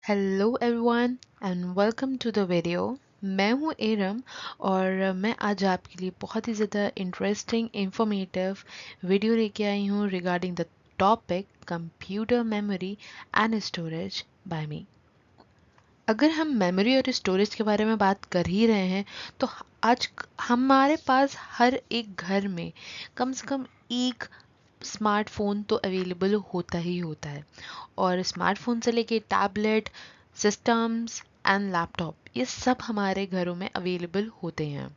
Hello everyone and welcome to the video. मैं हूँ एरम और मैं आज आपके लिए बहुत ही ज़्यादा इंटरेस्टिंग इंफॉर्मेटिव वीडियो लेके आई हूँ regarding the topic computer memory and storage by me. अगर हम मेमोरी और स्टोरेज के बारे में बात कर ही रहे हैं तो आज हमारे पास हर एक घर में कम से कम एक स्मार्टफोन तो अवेलेबल होता ही होता है। और स्मार्टफोन से लेके टैबलेट, सिस्टम्स एंड लैपटॉप, ये सब हमारे घरों में अवेलेबल होते हैं।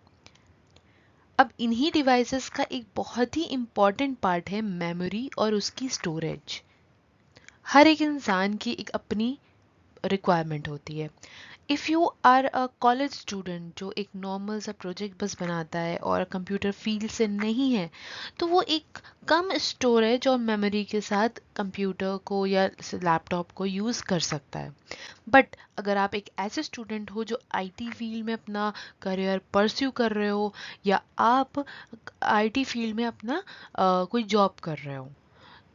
अब इन्हीं डिवाइसेस का एक बहुत ही इम्पॉर्टेंट पार्ट है मेमोरी और उसकी स्टोरेज। हर एक इंसान की एक अपनी रिक्वायरमेंट होती है। If you are a college student जो एक नॉर्मल सा प्रोजेक्ट बस बनाता है और कंप्यूटर फील्ड से नहीं है, तो वो एक कम स्टोरेज और मेमोरी के साथ कंप्यूटर को या लैपटॉप को यूज़ कर सकता है। बट अगर आप एक ऐसे स्टूडेंट हो जो आईटी फील्ड में अपना करियर परस्यू कर रहे हो, या आप आईटी फील्ड में अपना कोई जॉब कर रहे हो,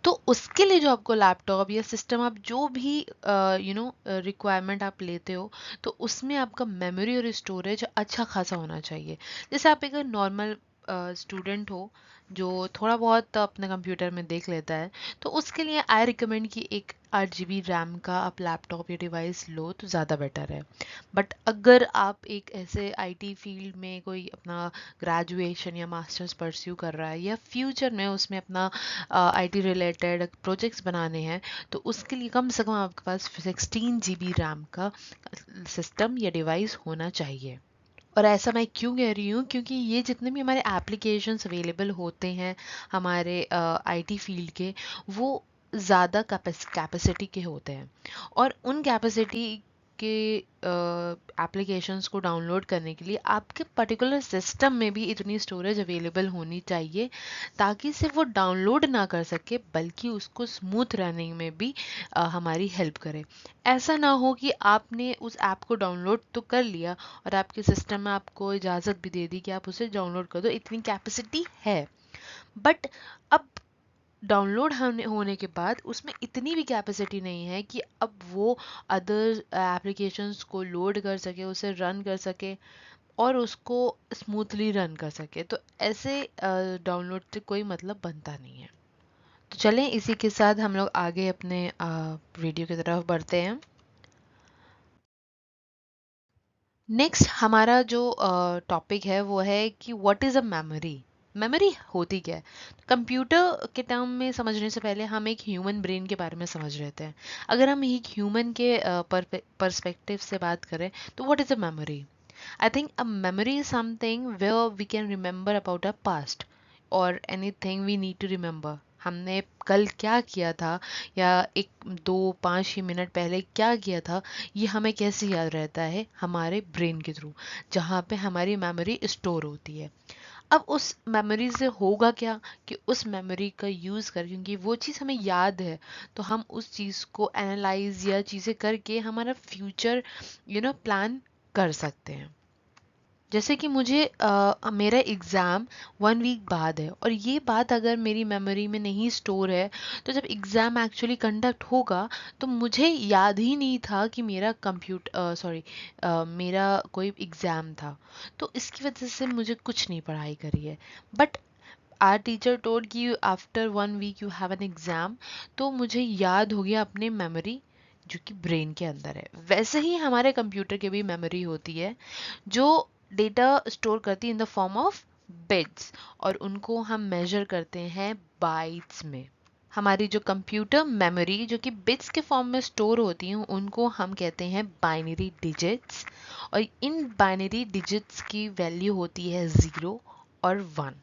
तो उसके लिए जो आपको लैपटॉप या सिस्टम, आप जो भी रिक्वायरमेंट आप लेते हो, तो उसमें आपका मेमोरी और स्टोरेज अच्छा खासा होना चाहिए। जैसे आप एक नॉर्मल स्टूडेंट हो जो थोड़ा बहुत अपने कंप्यूटर में देख लेता है, तो उसके लिए आई रिकमेंड कि एक 8 GB रैम का आप लैपटॉप या डिवाइस लो तो ज़्यादा बेटर है। बट अगर आप एक ऐसे आईटी फील्ड में कोई अपना ग्रेजुएशन या मास्टर्स परस्यू कर रहा है, या फ्यूचर में उसमें अपना आईटी रिलेटेड प्रोजेक्ट्स बनाने हैं, तो उसके लिए कम से कम आपके पास 16 GB रैम का सिस्टम या डिवाइस होना चाहिए। और ऐसा मैं क्यों कह रही हूँ, क्योंकि ये जितने भी हमारे एप्लीकेशंस अवेलेबल होते हैं हमारे आईटी फील्ड के, वो ज़्यादा कैपेसिटी के होते हैं। और उन कैपेसिटी के एप्लीकेशंस को डाउनलोड करने के लिए आपके पर्टिकुलर सिस्टम में भी इतनी स्टोरेज अवेलेबल होनी चाहिए, ताकि सिर्फ वो डाउनलोड ना कर सके बल्कि उसको स्मूथ रनिंग में भी हमारी हेल्प करे। ऐसा ना हो कि आपने उस ऐप को डाउनलोड तो कर लिया और आपके सिस्टम में आपको इजाज़त भी दे दी कि आप उसे डाउनलोड कर दो, इतनी कैपेसिटी है, बट अब डाउनलोड होने के बाद उसमें इतनी भी कैपेसिटी नहीं है कि अब वो अदर एप्लीकेशंस को लोड कर सके, उसे रन कर सके और उसको स्मूथली रन कर सके। तो ऐसे डाउनलोड से कोई मतलब बनता नहीं है। तो चलें, इसी के साथ हम लोग आगे अपने वीडियो की तरफ बढ़ते हैं। नेक्स्ट हमारा जो टॉपिक है वो है कि what is a memory. Memory होती क्या है? कंप्यूटर के टर्म में समझने से पहले हम एक ह्यूमन ब्रेन के बारे में समझ लेते हैं। अगर हम एक ह्यूमन के पर्सपेक्टिव से बात करें, तो what is a memory? I think a memory is something where we can remember about our past or anything we need to remember. हमने कल क्या किया था, या एक दो पाँच ही मिनट पहले क्या किया था, ये हमें कैसे याद रहता है? हमारे ब्रेन के थ्रू, जहाँ पे हमारी मेमोरी स्टोर होती है। अब उस मेमोरी से होगा क्या कि उस मेमोरी का यूज़ कर, क्योंकि वो चीज़ हमें याद है, तो हम उस चीज़ को एनालाइज या चीज़ें करके हमारा फ्यूचर प्लान कर सकते हैं। जैसे कि मुझे मेरा एग्ज़ाम 1 वीक बाद है, और ये बात अगर मेरी मेमोरी में नहीं स्टोर है, तो जब एग्ज़ाम एक्चुअली कंडक्ट होगा तो मुझे याद ही नहीं था कि मेरा कोई एग्ज़ाम था। तो इसकी वजह से मुझे कुछ नहीं पढ़ाई करी है। बट आर टीचर टोल्ड कि after 1 week you have an exam, तो मुझे याद हो गया अपने मेमोरी जो कि ब्रेन के अंदर है। वैसे ही हमारे कंप्यूटर की भी मेमोरी होती है, जो डेटा स्टोर करती है in the form of bits, और उनको हम मेजर करते हैं बाइट्स में। हमारी जो कंप्यूटर मेमोरी जो कि बिट्स के फॉर्म में स्टोर होती हैं, उनको हम कहते हैं बाइनरी डिजिट्स, और इन बाइनरी डिजिट्स की वैल्यू होती है 0 और 1।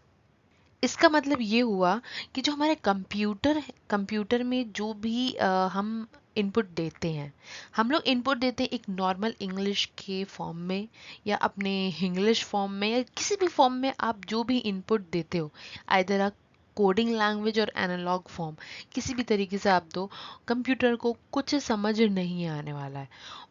इसका मतलब ये हुआ कि जो हमारे कंप्यूटर में जो भी हम इनपुट देते हैं, हम लोग इनपुट देते हैं एक नॉर्मल इंग्लिश के फॉर्म में, या अपने इंग्लिश फॉर्म में, या किसी भी फॉर्म में आप जो भी इनपुट देते हो, आइदर अ कोडिंग लैंग्वेज और एनालॉग फॉर्म, किसी भी तरीके से आप दो, कंप्यूटर को कुछ समझ नहीं आने वाला है।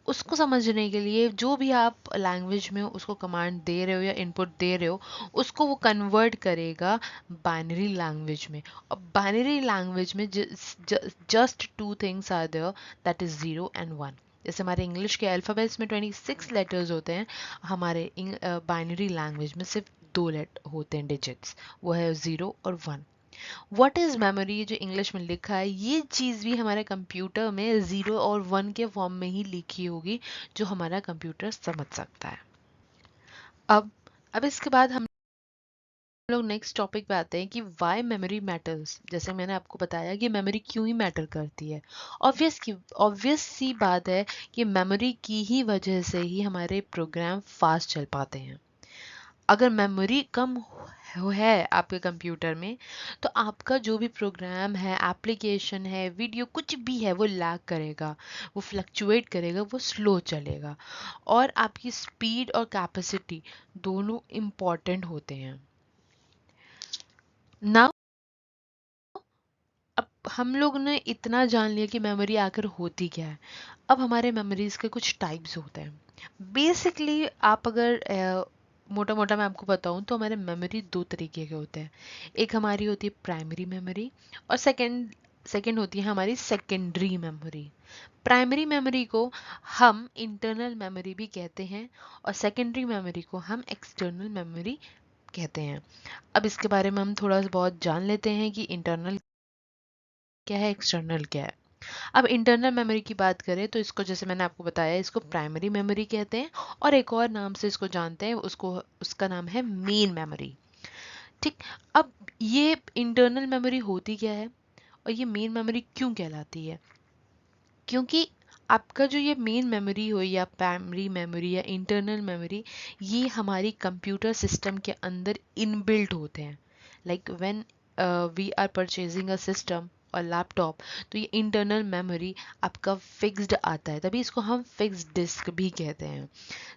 उसको समझने के लिए जो भी आप लैंग्वेज में उसको कमांड दे रहे हो या इनपुट दे रहे हो, उसको वो कन्वर्ट करेगा बाइनरी लैंग्वेज में। और बाइनरी लैंग्वेज में just two things are there, that is 0 and 1। जैसे हमारे इंग्लिश के अल्फ़ाबेट्स में 26 लेटर्स होते हैं, हमारे बाइनरी लैंग्वेज में सिर्फ 2 होते हैं डिजिट्स, वो है 0 और 1। व्हाट इज़ मेमोरी जो इंग्लिश में लिखा है, ये चीज़ भी हमारे कंप्यूटर में 0 और 1 के फॉर्म में ही लिखी होगी, जो हमारा कंप्यूटर समझ सकता है। अब इसके बाद हम लोग नेक्स्ट टॉपिक पे आते हैं कि वाई मेमोरी मैटर्स। जैसे मैंने आपको बताया कि मेमोरी क्यों ही मैटर करती है। ऑब्वियस सी बात है कि मेमोरी की ही वजह से ही हमारे प्रोग्राम फास्ट चल पाते हैं। अगर मेमोरी कम है आपके कंप्यूटर में, तो आपका जो भी प्रोग्राम है, एप्लीकेशन है, वीडियो कुछ भी है, वो लैग करेगा, वो फ्लक्चुएट करेगा, वो स्लो चलेगा। और आपकी स्पीड और कैपेसिटी दोनों इम्पॉर्टेंट होते हैं। नाउ अब हम लोग ने इतना जान लिया कि मेमोरी आखिर होती क्या है। अब हमारे मेमोरीज के कुछ टाइप्स होते हैं। बेसिकली आप अगर मोटा मोटा मैं आपको बताऊं तो हमारे मेमोरी दो तरीके के होते हैं। एक हमारी होती है प्राइमरी मेमोरी, और सेकंड होती है हमारी सेकेंडरी मेमोरी। प्राइमरी मेमोरी को हम इंटरनल मेमोरी भी कहते हैं, और सेकेंडरी मेमोरी को हम एक्सटर्नल मेमोरी कहते हैं। अब इसके बारे में हम थोड़ा बहुत जान लेते हैं कि इंटरनल क्या है, एक्सटर्नल क्या है। अब इंटरनल मेमोरी की बात करें तो इसको, जैसे मैंने आपको बताया, इसको प्राइमरी मेमोरी कहते हैं, और एक और नाम से इसको जानते हैं, उसका नाम है मेन मेमोरी। ठीक। अब ये इंटरनल मेमोरी होती क्या है और ये मेन मेमोरी क्यों कहलाती है? क्योंकि आपका जो ये मेन मेमोरी हो, या प्राइमरी मेमोरी या इंटरनल मेमोरी, ये हमारी कंप्यूटर सिस्टम के अंदर इनबिल्ट होते हैं। Like when we are purchasing a system or laptop, तो ये इंटरनल मेमोरी आपका फिक्स्ड आता है, तभी इसको हम फिक्स्ड डिस्क भी कहते हैं।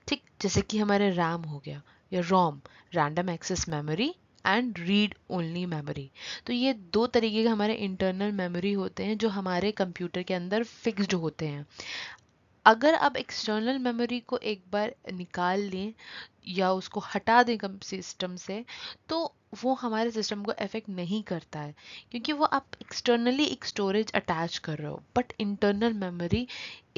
ठीक, जैसे कि हमारे रैम हो गया, या ROM, random access memory, and read only memory. तो ये दो तरीके के हमारे इंटरनल मेमोरी होते हैं जो हमारे कंप्यूटर के अंदर फिक्स्ड होते हैं। अगर आप एक्सटर्नल मेमोरी को एक बार निकाल लें या उसको हटा दें सिस्टम से, तो वो हमारे सिस्टम को अफेक्ट नहीं करता है, क्योंकि वो आप एक्सटर्नली एक स्टोरेज अटैच कर रहे हो। बट इंटरनल मेमोरी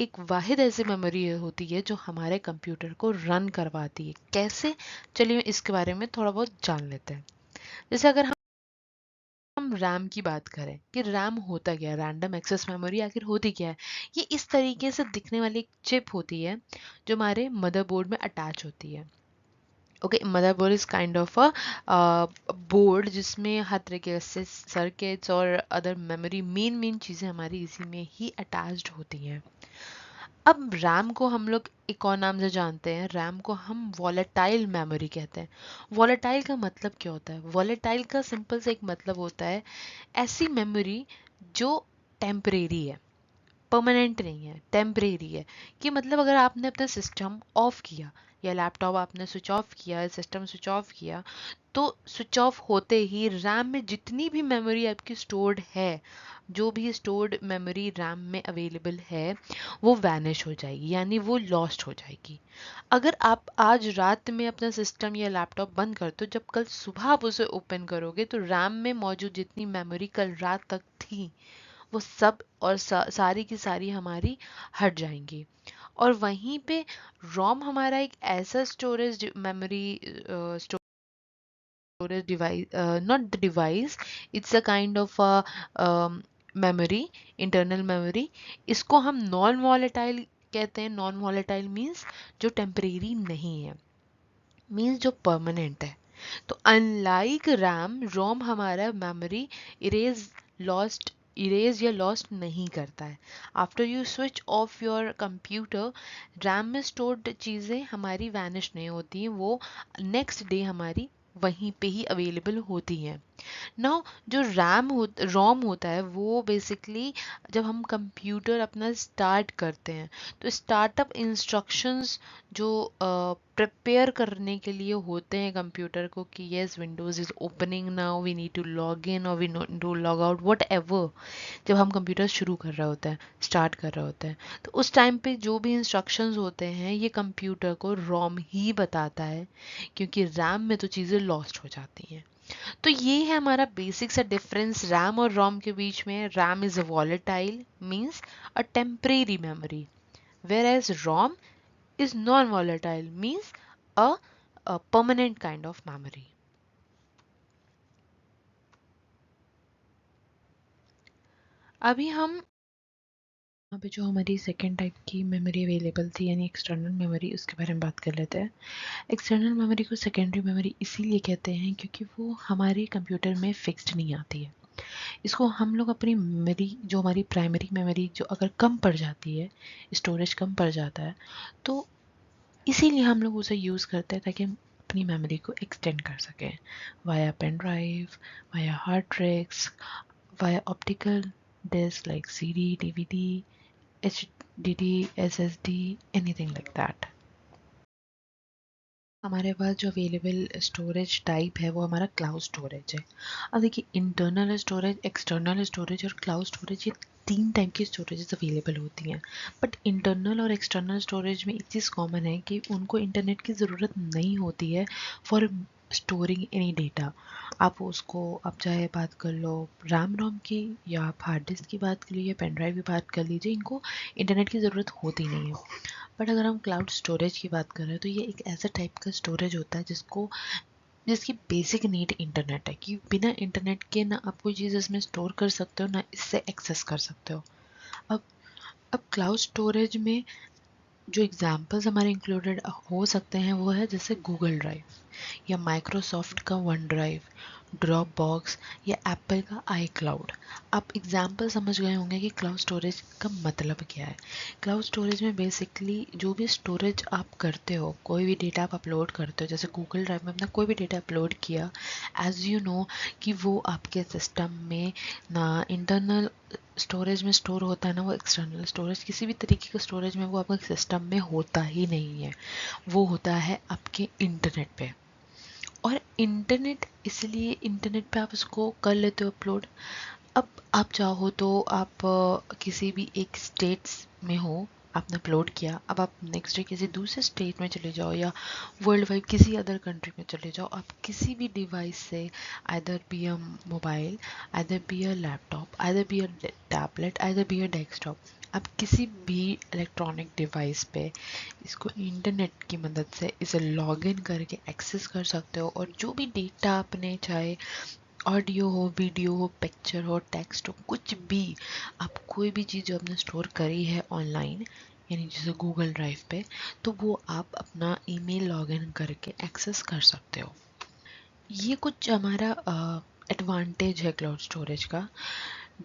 एक वाहिद ऐसी मेमोरी होती है जो हमारे कंप्यूटर को रन करवाती है। कैसे? चलिए इसके बारे में थोड़ा बहुत जान लेते हैं। जैसे अगर हम रैम की बात करें कि रैम होता क्या है, रैंडम एक्सेस मेमोरी आखिर होती क्या है। ये इस तरीके से दिखने वाली एक चिप होती है जो हमारे मदरबोर्ड में अटैच होती है। Okay, motherboard is kind of a board जिसमें हर तरीके से सर्किट्स और अदर मेमोरी, मेन चीज़ें हमारी इसी में ही अटैच्ड होती हैं। अब रैम को हम लोग एक और नाम से जानते हैं, रैम को हम वॉलेटाइल मेमोरी कहते हैं। वॉलेटाइल का मतलब क्या होता है? वॉलेटाइल का सिंपल से एक मतलब होता है ऐसी मेमोरी जो टेम्परेरी है, परमानेंट नहीं है, टेम्परेरी है। कि मतलब अगर आपने अपना सिस्टम ऑफ किया, या लैपटॉप आपने स्विच ऑफ किया, सिस्टम स्विच ऑफ किया, तो स्विच ऑफ होते ही रैम में जितनी भी मेमोरी आपकी स्टोर्ड है, जो भी स्टोर्ड मेमोरी रैम में अवेलेबल है, वो वैनिश हो जाएगी, यानी वो लॉस्ट हो जाएगी। अगर आप आज रात में अपना सिस्टम या लैपटॉप बंद कर दो, जब कल सुबह आप उसे ओपन करोगे, तो रैम में मौजूद जितनी मेमोरी कल रात तक थी, वो सब और सारी की सारी हमारी हट जाएंगी। और वहीं पे रोम हमारा एक ऐसा storage memory, storage device, not the device, it's a kind of memory, internal memory. इसको हम नॉन वॉलेटाइल कहते हैं। नॉन वॉलेटाइल मीन्स जो टेम्परेरी नहीं है, मीन्स जो परमानेंट है। तो अनलाइक रैम, रोम हमारा मेमोरी इरेज इरेज या लॉस्ट नहीं करता है। After you switch off your computer, RAM में स्टोर्ड चीज़ें हमारी वैनिश नहीं होती हैं, वो नेक्स्ट डे हमारी वहीं पे ही अवेलेबल होती हैं। नाउ जो रोम होता है, वो बेसिकली जब हम कंप्यूटर अपना स्टार्ट करते हैं, तो स्टार्टअप इंस्ट्रक्शंस जो प्रिपेयर करने के लिए होते हैं कंप्यूटर को, कि yes windows is opening now, we need to log in और we need to log out, whatever. जब हम कंप्यूटर शुरू कर रहे होते हैं, स्टार्ट कर रहे होते हैं, तो उस टाइम पे जो भी इंस्ट्रक्शंस होते हैं, ये कंप्यूटर को रोम ही बताता है, क्योंकि रैम में तो चीज़ें लॉस्ट हो जाती हैं। तो ये है हमारा बेसिक सा डिफरेंस रैम और रोम के बीच में। RAM is a volatile, means a temporary memory, whereas ROM is non-volatile, means a permanent kind of memory. अभी हम यहाँ पे जो हमारी सेकेंड टाइप की मेमोरी अवेलेबल थी यानी एक्सटर्नल मेमोरी, उसके बारे में बात कर लेते हैं। एक्सटर्नल मेमोरी को सेकेंडरी मेमोरी इसीलिए कहते हैं क्योंकि वो हमारे कंप्यूटर में फिक्स्ड नहीं आती है। इसको हम लोग अपनी मेमोरी, जो हमारी प्राइमरी मेमोरी जो अगर कम पड़ जाती है, स्टोरेज कम पड़ जाता है, तो इसीलिए हम लोग उसे यूज़ करते हैं ताकि हम अपनी मेमोरी को एक्सटेंड कर सकें via pen drive, via hard disk, via optical disk like CD, DVD, HDD, SSD, anything like that. हमारे पास जो अवेलेबल स्टोरेज टाइप है वो हमारा क्लाउड स्टोरेज है। अब देखिए, इंटरनल स्टोरेज, एक्सटर्नल स्टोरेज और क्लाउड स्टोरेज, ये 3 टाइप की स्टोरेजेस अवेलेबल होती हैं। बट इंटरनल और एक्सटर्नल स्टोरेज में एक चीज़ कॉमन है कि उनको इंटरनेट की ज़रूरत नहीं होती है फॉर स्टोरिंग एनी डेटा। आप उसको, आप चाहे बात कर लो रैम रोम की, या आप हार्ड डिस्क की बात कर लीजिए, पेन ड्राइव की बात कर लीजिए, इनको इंटरनेट की ज़रूरत होती नहीं है। बट अगर हम क्लाउड स्टोरेज की बात कर रहे हैं तो ये एक ऐसा टाइप का स्टोरेज होता है जिसकी बेसिक नीड इंटरनेट है, कि बिना इंटरनेट के ना आप कोई चीज़ इसमें स्टोर कर सकते हो ना इससे एक्सेस कर सकते हो। अब अब क्लाउड स्टोरेज में जो एग्जांपल्स हमारे इंक्लूडेड हो सकते हैं वो है जैसे गूगल ड्राइव, या माइक्रोसॉफ्ट का वन ड्राइव, ड्रॉप बॉक्स, या एप्पल का आई क्लाउड। आप एग्जाम्पल समझ गए होंगे कि क्लाउड स्टोरेज का मतलब क्या है। क्लाउड स्टोरेज में बेसिकली जो भी स्टोरेज आप करते हो, कोई भी डेटा आप अपलोड करते हो, जैसे गूगल ड्राइव में अपना कोई भी डेटा अपलोड किया, एज यू नो कि वो आपके सिस्टम में ना इंटरनल स्टोरेज में स्टोर होता है ना वो एक्सटर्नल स्टोरेज, किसी भी तरीके का स्टोरेज में वो आपके सिस्टम में होता ही नहीं है। वो होता है आपके इंटरनेट पे। और इंटरनेट, इसलिए इंटरनेट पे आप उसको कर लेते हो अपलोड। अब आप चाहो तो आप किसी भी एक स्टेट्स में हो, आपने अपलोड किया, अब आप नेक्स्ट डे किसी दूसरे स्टेट में चले जाओ या वर्ल्ड वाइड किसी अदर कंट्री में चले जाओ, आप किसी भी डिवाइस से, either be a mobile, either be a laptop, either be a tablet, either be a desktop, आप किसी भी इलेक्ट्रॉनिक डिवाइस पे इसको इंटरनेट की मदद से इसे लॉगिन करके एक्सेस कर सकते हो। और जो भी डेटा आपने, चाहे ऑडियो हो, वीडियो हो, पिक्चर हो, टेक्स्ट हो, कुछ भी, आप कोई भी चीज़ जो आपने स्टोर करी है ऑनलाइन, यानी जैसे गूगल ड्राइव पे, तो वो आप अपना ईमेल लॉगिन करके एक्सेस कर सकते हो। ये कुछ हमारा एडवांटेज है क्लाउड स्टोरेज का।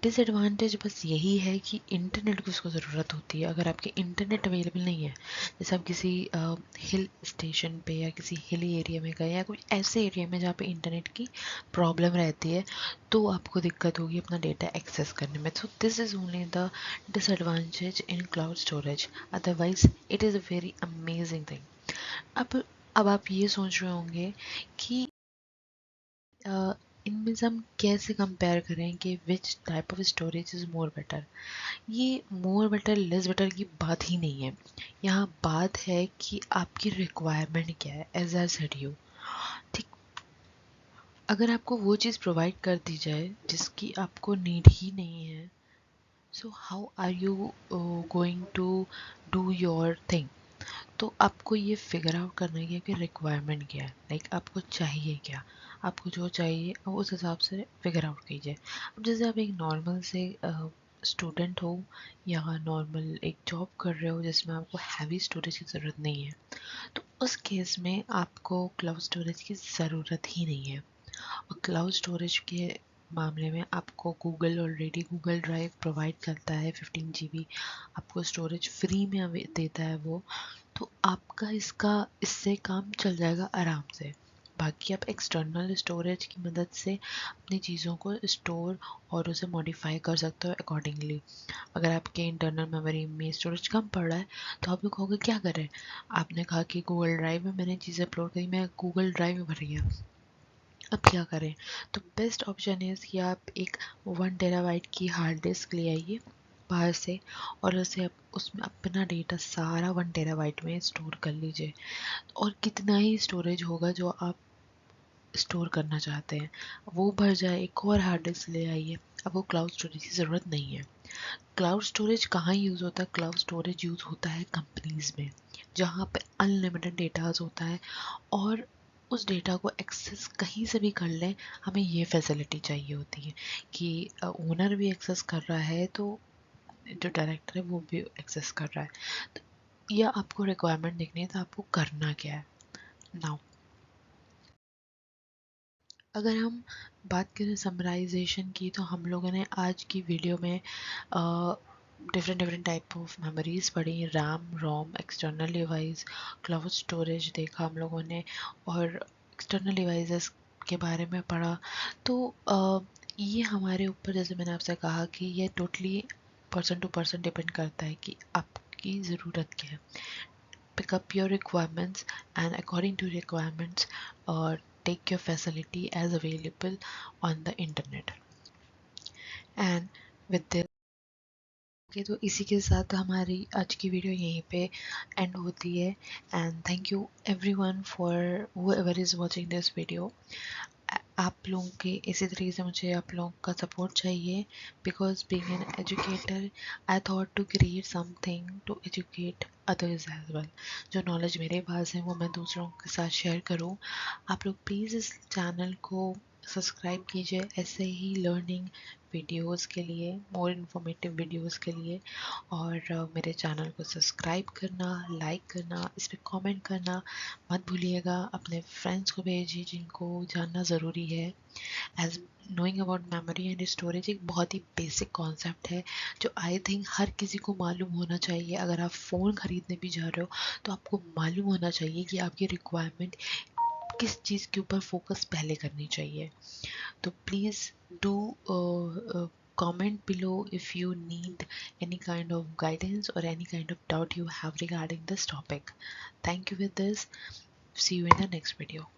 डिसएडवांटेज बस यही है कि इंटरनेट की उसको ज़रूरत होती है। अगर आपके इंटरनेट अवेलेबल नहीं है, जैसे आप किसी हिल स्टेशन पे या किसी हिली एरिया में गए, या कुछ ऐसे एरिया में जहाँ पे इंटरनेट की प्रॉब्लम रहती है, तो आपको दिक्कत होगी अपना डेटा एक्सेस करने में। So this is only the disadvantage in cloud storage, otherwise it is a very amazing thing. अब आप ये सोच रहे होंगे कि इनमें से हम कैसे कंपेयर करें कि which type of storage is more better. ये मोर बेटर लेस बेटर की बात ही नहीं है। यहाँ बात है कि आपकी रिक्वायरमेंट क्या है, एज आई सेड यू। ठीक, अगर आपको वो चीज़ प्रोवाइड कर दी जाए जिसकी आपको नीड ही नहीं है, so how are you going to do your thing. तो आपको ये फिगर आउट करना है कि रिक्वायरमेंट क्या है, लाइक आपको चाहिए क्या। आपको जो चाहिए आप उस हिसाब से फिगर आउट कीजिए। अब जैसे आप एक नॉर्मल से स्टूडेंट हो, या नॉर्मल एक जॉब कर रहे हो जिसमें आपको हैवी स्टोरेज की ज़रूरत नहीं है, तो उस केस में आपको क्लाउड स्टोरेज की ज़रूरत ही नहीं है। और क्लाउड स्टोरेज के मामले में आपको Google already Google drive provide करता है 15 GB, आपको स्टोरेज फ्री में देता है वो। तो आपका इससे काम चल जाएगा आराम से। बाकी आप एक्सटर्नल स्टोरेज की मदद से अपनी चीज़ों को स्टोर और उसे मॉडिफाई कर सकते हो अकॉर्डिंगली। अगर आपके इंटरनल मेमोरी में स्टोरेज कम पड़ रहा है, तो आप लोग कहोगे क्या करें। आपने कहा कि गूगल ड्राइव में मैंने चीज़ें अपलोड करी, मैं गूगल ड्राइव में भर गया, अब क्या करें। तो बेस्ट ऑप्शन है कि आप एक 1 TB की हार्ड डिस्क ले आइए बाहर से, और उसे उसमें अपना डेटा सारा 1 TB में स्टोर कर लीजिए। और कितना ही स्टोरेज होगा जो आप स्टोर करना चाहते हैं, वो भर जाए, एक और हार्ड डिस्क ले आइए। अब वो क्लाउड स्टोरेज की ज़रूरत नहीं है। क्लाउड स्टोरेज कहाँ यूज़ होता है? क्लाउड स्टोरेज यूज़ होता है कंपनीज में, जहाँ पे अनलिमिटेड डेटाज होता है और उस डेटा को एक्सेस कहीं से भी कर लें। हमें ये फैसिलिटी चाहिए होती है कि ओनर भी एक्सेस कर रहा है तो जो डायरेक्टर है वो भी एक्सेस कर रहा है। तो या आपको रिक्वायरमेंट देखनी है तो आपको करना क्या है नाउ। अगर हम बात करें समराइजेशन की, तो हम लोगों ने आज की वीडियो में different different type of memories पढ़ी, रैम, रोम, एक्सटर्नल डिवाइस, क्लाउड स्टोरेज देखा हम लोगों ने, और एक्सटर्नल डिवाइसेस के बारे में पढ़ा। तो ये हमारे ऊपर, जैसे मैंने आपसे कहा, कि ये totally person to person depend करता है कि आपकी ज़रूरत क्या है। pick up your requirements and according to requirements or take your facility as available on the internet and with this। Okay, तो इसी के साथ हमारी आज की वीडियो यहीं पे एंड होती है। And thank you everyone for whoever is watching this video. आप लोगों के इसी तरीके से मुझे आप लोगों का सपोर्ट चाहिए, because being an educator I thought to create something to educate others as well. जो नॉलेज मेरे पास है वो मैं दूसरों के साथ शेयर करूं। आप लोग प्लीज़ इस चैनल को सब्सक्राइब कीजिए ऐसे ही लर्निंग वीडियोस के लिए, मोर इन्फॉर्मेटिव वीडियोस के लिए। और मेरे चैनल को सब्सक्राइब करना, लाइक करना, इस पर कमेंट करना मत भूलिएगा। अपने फ्रेंड्स को भेजिए जिनको जानना ज़रूरी है। As knowing about memory and storage एक बहुत ही बेसिक कॉन्सेप्ट है जो आई थिंक हर किसी को मालूम होना चाहिए। अगर आप फ़ोन ख़रीदने भी जा रहे हो तो आपको मालूम होना चाहिए कि आपकी रिक्वायरमेंट किस चीज़ के ऊपर फोकस पहले करनी चाहिए। तो please do comment below if you need any kind of guidance or any kind of doubt you have regarding this topic. Thank you with this. See you in the next video.